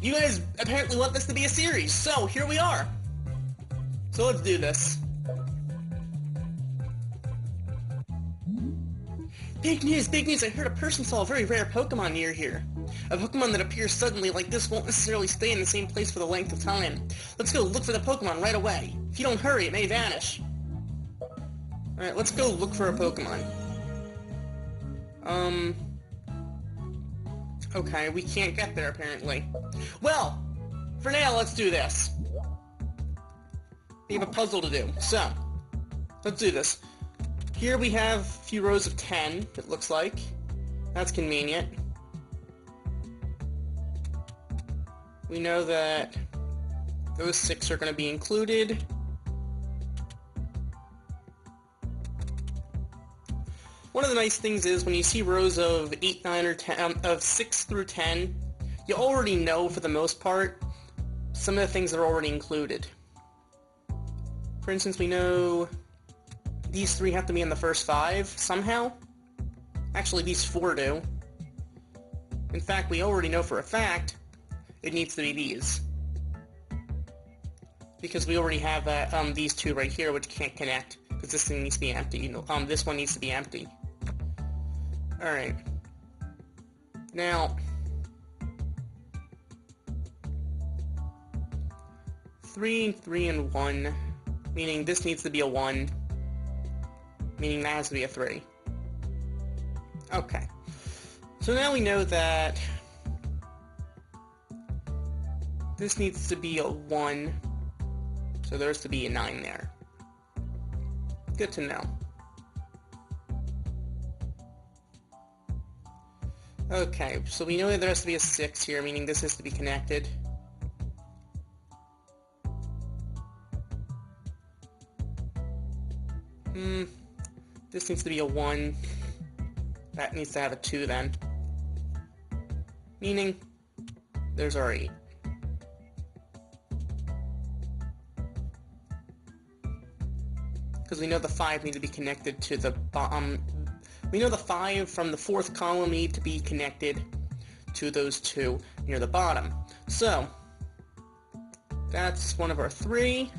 you guys apparently want this to be a series, so here we are. So let's do this. Big news, I heard a person saw a very rare Pokemon near here. A Pokemon that appears suddenly like this won't necessarily stay in the same place for the length of time. Let's go look for the Pokemon right away. If you don't hurry, it may vanish. Alright, let's go look for a Pokemon. Okay, we can't get there apparently. Well, for now, let's do this. We have a puzzle to do, so let's do this. Here we have a few rows of 10, it looks like. That's convenient. We know that those 6 are going to be included. One of the nice things is when you see rows of 8, 9, or 10, of 6 through 10, you already know for the most part some of the things that are already included. For instance, we know these 3 have to be in the first 5 somehow. Actually, these 4 do. In fact, we already know for a fact it needs to be these. Because we already have these 2 right here which can't connect. Because this thing needs to be empty. This one needs to be empty. Alright. Now, 3, 3, and 1, meaning this needs to be a 1, meaning that has to be a 3. Okay. So now we know that this needs to be a 1, so there's to be a 9 there. Good to know. Okay, so we know that there has to be a 6 here, meaning this has to be connected. This needs to be a 1. That needs to have a 2 then. Meaning, there's our 8. Because we know the 5 need to be connected to the we know the 5 from the 4th column need to be connected to those 2 near the bottom. So, that's one of our 3,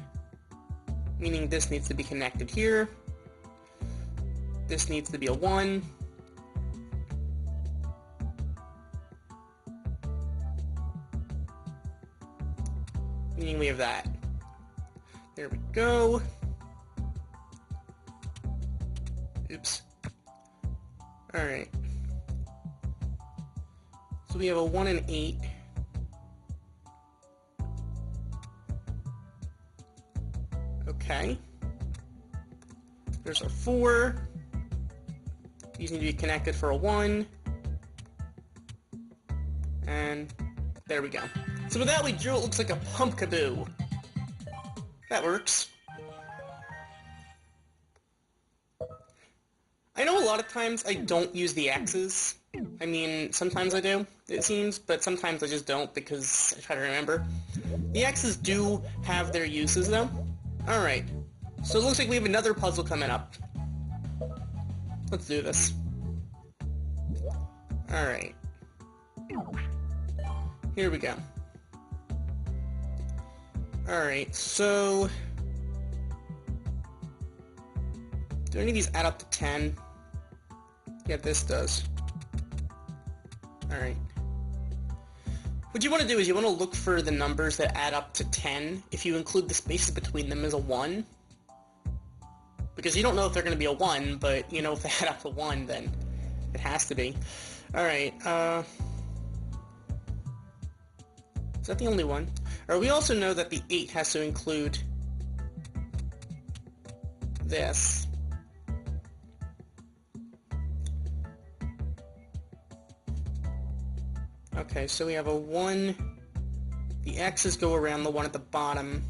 meaning this needs to be connected here. This needs to be a 1. Meaning we have that. There we go. Oops. Alright. So we have a 1 and 8. Okay. There's a 4. These need to be connected for a 1. And there we go. So with that we drew what looks like a pumpkaboo. That works. I know a lot of times I don't use the X's. I mean, sometimes I do, it seems, but sometimes I just don't because I try to remember. The X's do have their uses, though. Alright, so it looks like we have another puzzle coming up. Let's do this. Alright. Here we go. Alright, so... do any of these add up to 10? Yeah, this does. Alright. What you want to do is you want to look for the numbers that add up to 10 if you include the spaces between them as a 1. Because you don't know if they're going to be a 1, but you know if they add up to 1, then it has to be. Alright, is that the only one? Or we also know that the 8 has to include this. Okay, so we have a 1. The X's go around the 1 at the bottom.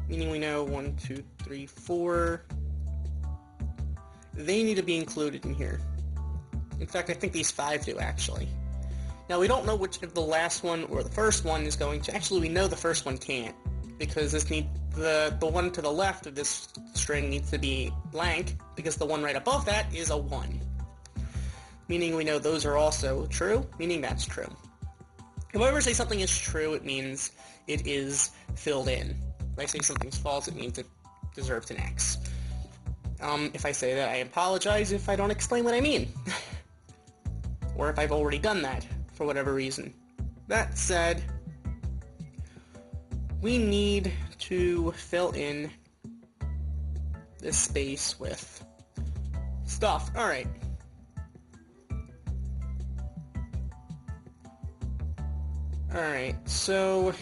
Meaning we know 1, 2, 3, 4. They need to be included in here. In fact, I think these 5 do, actually. Now, we don't know which if the last one or the first one is going to... Actually, we know the first one can't. Because the one to the left of this string needs to be blank, because the one right above that is a 1. meaning we know those are also true, meaning that's true. If I ever say something is true, it means it is filled in. If I say something's false, it means it deserves an X. If I say that, I apologize if I don't explain what I mean. Or if I've already done that, for whatever reason. That said, we need to fill in this space with stuff. Alright. Alright, so